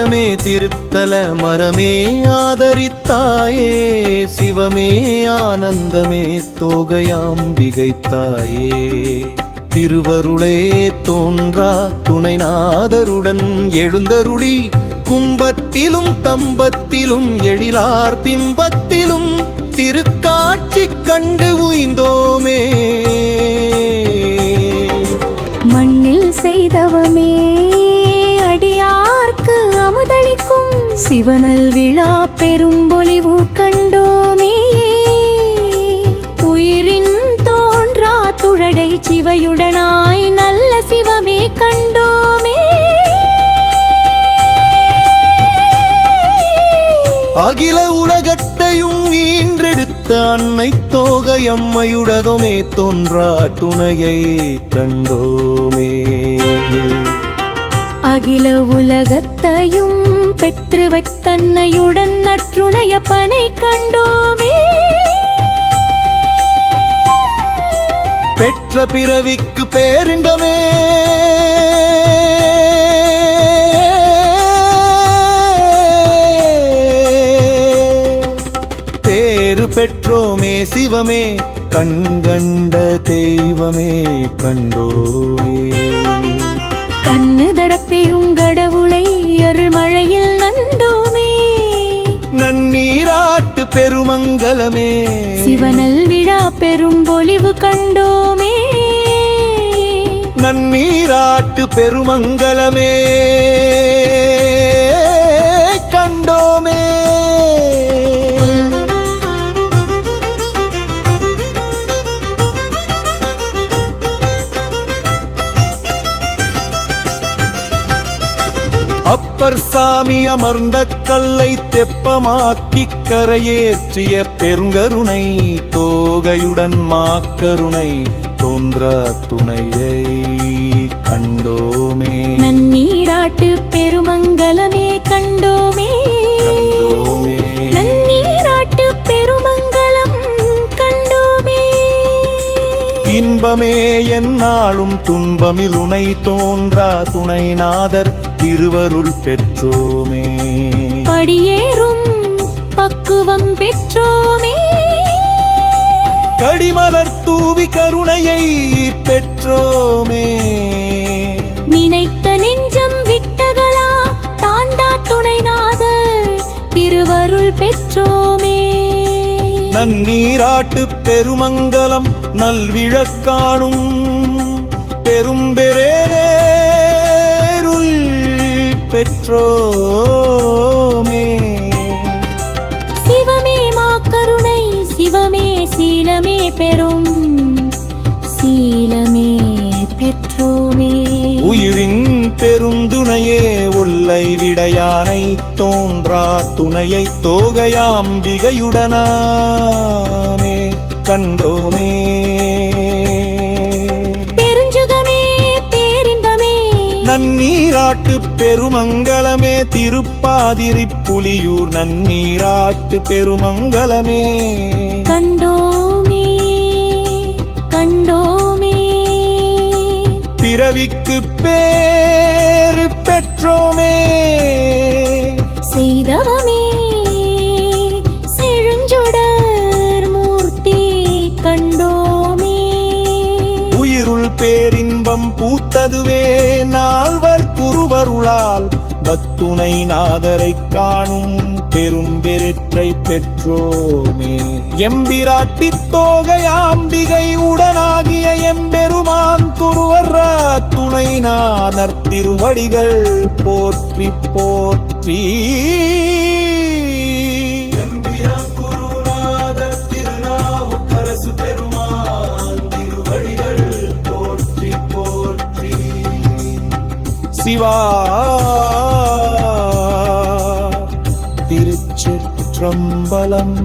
திருக்கரமே திருத்தல மரமே ஆதரித்தாயே, சிவமே ஆனந்தமே தோகையாம்பிகை தாயே. திருவருளே தோன்றா துணைநாதருடன் எழுந்தருளி, கும்பத்திலும் தம்பத்திலும் எழிலார் பிம்பத்திலும் திருக்காட்சி கண்டு உய்ந்தோமே. மண்ணில் செய்தவமே அடியார்க்கு அமுதளிக்கும், சிவனல் விழா பெரும்பொலிவு கண்டோமே. உயிரின் தோன்றா துழடை சிவையுடனாய் நல்ல சிவமே கண்டோமே. அகில உலகத்தையும் ஈன்றெடுத்த அன்னை தோகையம்மையுடதுமே தோன்றா துணையை கண்டோமே. அகில உலகத்தையும் பெற்று வைத்தன்னையுடன் நற்றுணையப்பனை கண்டோமே. பெற்ற பிறவிக்கு பேரின்பமே, பேரு பெற்றோமே சிவமே கண்கண்ட தெய்வமே கண்டோமே. கண்ணு தடப்பெரும் கடவுளை அருள்மழையில் நந்தோமே. நன்னீராட்டு பெருமங்கலமே, சிவனல் விழா பெரும் பொலிவு கண்டோமே. நன்னீராட்டு பெருமங்கலமே கண்டோமே. அப்பர் சாமி அமர்ந்த கல்லை தெப்பமாக்கி கரையேற்றிய பெருங்கருணை தோகையுடன் மாக்கருணை தோன்றா துணையை கண்டோமே. நன்னீராட்டு பெருமங்கலமே கண்டோமே. நன்னீராட்டு பெருமங்கலம் கண்டோமே. இன்பமே என்னாலும் துன்பமில் உனை தோன்றா துணைநாதர் திருவருள் பெற்றோமே. படியேறும் பக்குவம் பெற்றோமே. கடிமலர் தூவி கருணையை பெற்றோமே. நினைத்த நெஞ்சம் விட்டகளா தாண்டா துணைநாதர் திருவருள் பெற்றோமே. நன்னீராட்டு பெருமங்கலம் நல்விழக்காணும் பெரும்பெரேருள் பெற்றோமே. சிவமே மாக்கருணை சிவமே சீலமே பெரும் சீலமே பெற்றோமே. உயிரின் பெருந்துணையே உள்ளை விடையானை தோன்றா துணையை தோகையாம்பிகையுடனாமே கண்டோமே. பெருஞ்சுகமே பேரின்பமே நன்னீராட்டு பெருமங்கலமே திருப்பாதிரி புலியூர் நன்னீராட்டு பெருமங்கலமே கண்டோமே கண்டோமே. பிறவிக்கு பேரு பெற்றோமே. செய்தவமே செழுஞ்சுடர் மூர்த்தி கண்டோமே. உயிருள் பேரின்பம் பூத்ததுவே நால்வர் குருவருளால் பத்துணை நாதரை காணும் பெரும்பெருற்றை பெற்றோமே. எம்பிராட்டி தோகையாம்பிகை உடனாகிய எம்பெருமான் துருவர துணைநாதர் திருவடிகள் போற்றி போற்றி. சிவா திருச்சிற்றம்பலம்.